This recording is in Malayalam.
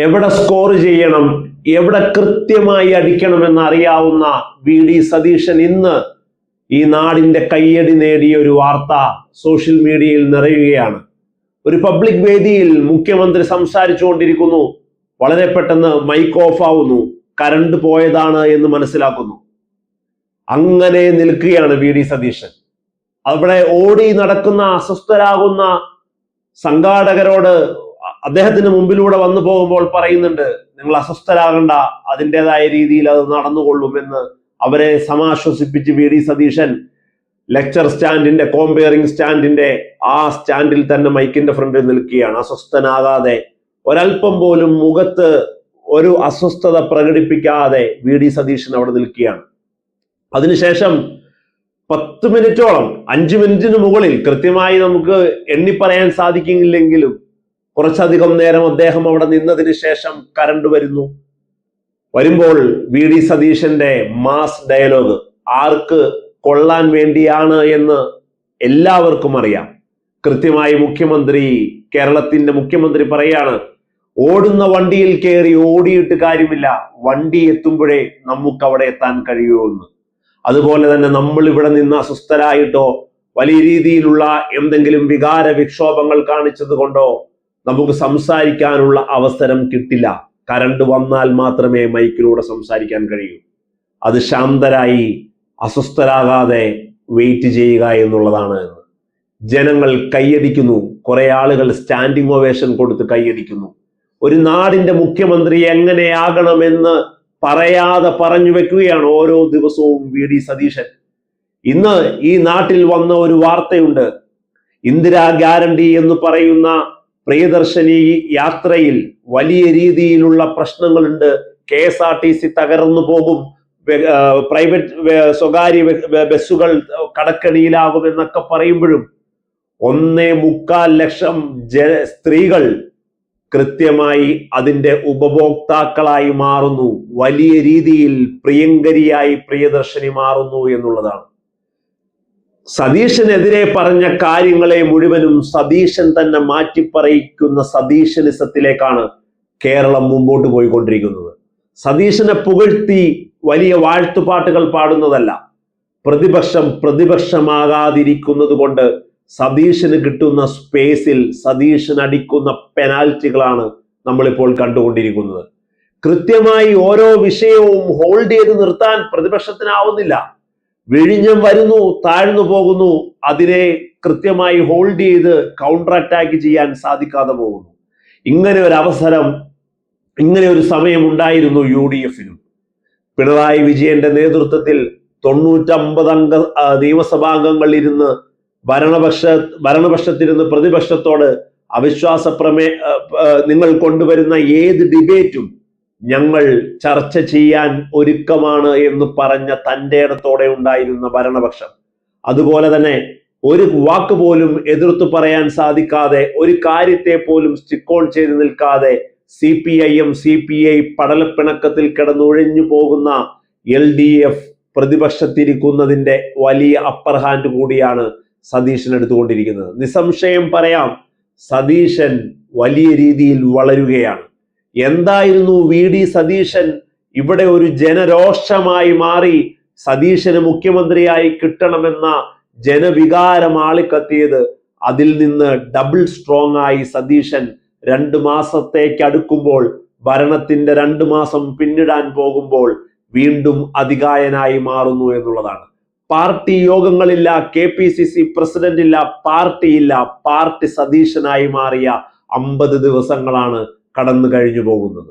എവിടെ സ്കോർ ചെയ്യണം, എവിടെ കൃത്യമായി അടിക്കണമെന്ന് അറിയാവുന്ന വി.ഡി. സതീശൻ ഇന്ന് ഈ നാടിന്റെ കയ്യടി നേടിയ ഒരു വാർത്ത സോഷ്യൽ മീഡിയയിൽ നിറയുകയാണ്. ഒരു പബ്ലിക് വേദിയിൽ മുഖ്യമന്ത്രി സംസാരിച്ചുകൊണ്ടിരിക്കുന്നു. വളരെ പെട്ടെന്ന് മൈക്ക് ഓഫ് ആവുന്നു. കറണ്ട് പോയതാണ് എന്ന് മനസ്സിലാക്കുന്നു. അങ്ങനെ നിൽക്കുകയാണ് വി.ഡി. സതീശൻ. അവിടെ ഓടി നടക്കുന്ന അസ്വസ്ഥരാകുന്ന സംഘാടകരോട് അദ്ദേഹത്തിന് മുമ്പിലൂടെ വന്നു പോകുമ്പോൾ പറയുന്നുണ്ട്, നിങ്ങൾ അസ്വസ്ഥരാകണ്ട, അതിൻ്റെതായ രീതിയിൽ അത് നടന്നുകൊള്ളുമെന്ന് അവരെ സമാശ്വസിപ്പിച്ച് വി.ഡി. സതീശൻ ലെക്ചർ സ്റ്റാൻഡിന്റെ, കോമ്പയറിംഗ് സ്റ്റാൻഡിന്റെ ആ സ്റ്റാൻഡിൽ തന്നെ മൈക്കിന്റെ ഫ്രണ്ടിൽ നിൽക്കുകയാണ്. അസ്വസ്ഥനാകാതെ, ഒരൽപ്പം പോലും മുഖത്ത് ഒരു അസ്വസ്ഥത പ്രകടിപ്പിക്കാതെ വി.ഡി. സതീശൻ അവിടെ നിൽക്കുകയാണ്. അതിനുശേഷം 10 മിനിറ്റോളം, 5 മിനിറ്റിന് മുകളിൽ, കൃത്യമായി നമുക്ക് എണ്ണി പറയാൻ സാധിക്കില്ലെങ്കിലും കുറച്ചധികം നേരം അദ്ദേഹം അവിടെ നിന്നതിന് ശേഷം കറണ്ട് വരുമ്പോൾ വി.ഡി. സതീശന്റെ മാസ് ഡയലോഗ് ആർക്ക് കൊള്ളാൻ വേണ്ടിയാണ് എന്ന് എല്ലാവർക്കും അറിയാം. കൃത്യമായി കേരളത്തിന്റെ മുഖ്യമന്ത്രി പറയാണ്, ഓടുന്ന വണ്ടിയിൽ കയറി ഓടിയിട്ട് കാര്യമില്ല, വണ്ടി എത്തുമ്പോഴേ നമുക്ക് അവിടെ എത്താൻ കഴിയുമെന്ന്. അതുപോലെ തന്നെ നമ്മൾ ഇവിടെ നിന്ന് അസ്വസ്ഥരായിട്ടോ വലിയ രീതിയിലുള്ള എന്തെങ്കിലും വികാര വിക്ഷോഭങ്ങൾ കാണിച്ചത് കൊണ്ടോ നമുക്ക് സംസാരിക്കാനുള്ള അവസരം കിട്ടില്ല. കറണ്ട് വന്നാൽ മാത്രമേ മൈക്കിലൂടെ സംസാരിക്കാൻ കഴിയൂ. അത് ശാന്തരായി അസ്വസ്ഥരാകാതെ വെയിറ്റ് ചെയ്യുക എന്നുള്ളതാണ്. ജനങ്ങൾ കൈയടിക്കുന്നു, കുറെ ആളുകൾ സ്റ്റാൻഡിംഗ് ഒവേഷൻ കൊടുത്ത് കൈയടിക്കുന്നു. ഒരു നാടിന്റെ മുഖ്യമന്ത്രി എങ്ങനെയാകണമെന്ന് പറയാതെ പറഞ്ഞു വെക്കുകയാണ് ഓരോ ദിവസവും വി.ഡി. സതീശൻ. ഇന്ന് ഈ നാട്ടിൽ വന്ന ഒരു വാർത്തയുണ്ട്. ഇന്ദിരാ ഗ്യാരണ്ടി എന്ന് പറയുന്ന പ്രിയദർശിനി യാത്രയിൽ വലിയ രീതിയിലുള്ള പ്രശ്നങ്ങളുണ്ട്. KSRTC തകർന്നു പോകും, സ്വകാര്യ ബസ്സുകൾ കടക്കണിയിലാകും എന്നൊക്കെ പറയുമ്പോഴും 1.25 ലക്ഷം സ്ത്രീകൾ കൃത്യമായി അതിന്റെ ഉപഭോക്താക്കളായി മാറുന്നു. വലിയ രീതിയിൽ പ്രിയങ്കരിയായി പ്രിയദർശിനി മാറുന്നു എന്നുള്ളതാണ്. സതീശനെതിരെ പറഞ്ഞ കാര്യങ്ങളെ മുഴുവനും സതീശൻ തന്നെ മാറ്റിപ്പറയിക്കുന്ന സതീശനിസത്തിലേക്കാണ് കേരളം മുമ്പോട്ട് പോയിക്കൊണ്ടിരിക്കുന്നത്. സതീശനെ പുകഴ്ത്തി വലിയ വാഴ്ത്തുപാട്ടുകൾ പാടുന്നതല്ല, പ്രതിപക്ഷമാകാതിരിക്കുന്നത് കൊണ്ട് സതീശന് കിട്ടുന്ന സ്പേസിൽ സതീശൻ അടിക്കുന്ന പെനാൽറ്റികളാണ് നമ്മളിപ്പോൾ കണ്ടുകൊണ്ടിരിക്കുന്നത്. കൃത്യമായി ഓരോ വിഷയവും ഹോൾഡ് ചെയ്ത് നിർത്താൻ പ്രതിപക്ഷത്തിനാവുന്നില്ല. വിഴിഞ്ഞം വരുന്നു, താഴ്ന്നു പോകുന്നു, അതിനെ കൃത്യമായി ഹോൾഡ് ചെയ്ത് കൗണ്ടർ അറ്റാക്ക് ചെയ്യാൻ സാധിക്കാതെ പോകുന്നു. ഇങ്ങനെ ഒരു സമയം ഉണ്ടായിരുന്നു UDF-നും. പിണറായി വിജയന്റെ നേതൃത്വത്തിൽ 95 അംഗ നിയമസഭാംഗങ്ങൾ ഇരുന്ന് ഭരണപക്ഷത്തിരുന്ന് പ്രതിപക്ഷത്തോട് അവിശ്വാസ നിങ്ങൾ കൊണ്ടുവരുന്ന ഏത് ഡിബേറ്റും ഞങ്ങൾ ചർച്ച ചെയ്യാൻ ഒരുക്കമാണ് എന്ന് പറഞ്ഞ തൻ്റെ ഇടത്തോടെ ഉണ്ടായിരുന്ന ഭരണപക്ഷം, അതുപോലെ തന്നെ ഒരു വാക്ക് പോലും എതിർത്തു പറയാൻ സാധിക്കാതെ, ഒരു കാര്യത്തെ പോലും സ്റ്റിക്ക് ഓൺ ചെയ്ത് നിൽക്കാതെ CPIM CPI പടലപ്പിണക്കത്തിൽ കിടന്നൊഴിഞ്ഞു പോകുന്ന LDF പ്രതിപക്ഷത്തിരിക്കുന്നതിന്റെ വലിയ അപ്പർ ഹാൻഡ് കൂടിയാണ് സതീശൻ എടുത്തുകൊണ്ടിരിക്കുന്നത്. നിസ്സംശയം പറയാം, സതീശൻ വലിയ രീതിയിൽ വളരുകയാണ്. എന്തായിരുന്നു വി.ഡി. സതീശൻ ഇവിടെ ഒരു ജനരോഷമായി മാറി സതീശന് മുഖ്യമന്ത്രിയായി കിട്ടണമെന്ന ജനവികാരം ആളിക്കത്തിയത്? അതിൽ നിന്ന് ഡബിൾ സ്ട്രോങ് ആയി സതീശൻ 2 മാസത്തേക്ക് അടുക്കുമ്പോൾ, ഭരണത്തിന്റെ 2 മാസം പിന്നിടാൻ പോകുമ്പോൾ വീണ്ടും അതികായനായി മാറുന്നു എന്നുള്ളതാണ്. പാർട്ടി യോഗങ്ങളില്ല, KPCC പ്രസിഡന്റ് ഇല്ല, പാർട്ടിയില്ല. പാർട്ടി സതീശനായി മാറിയ 50 ദിവസങ്ങളാണ് കടന്നു കഴിഞ്ഞു പോകുന്നത്.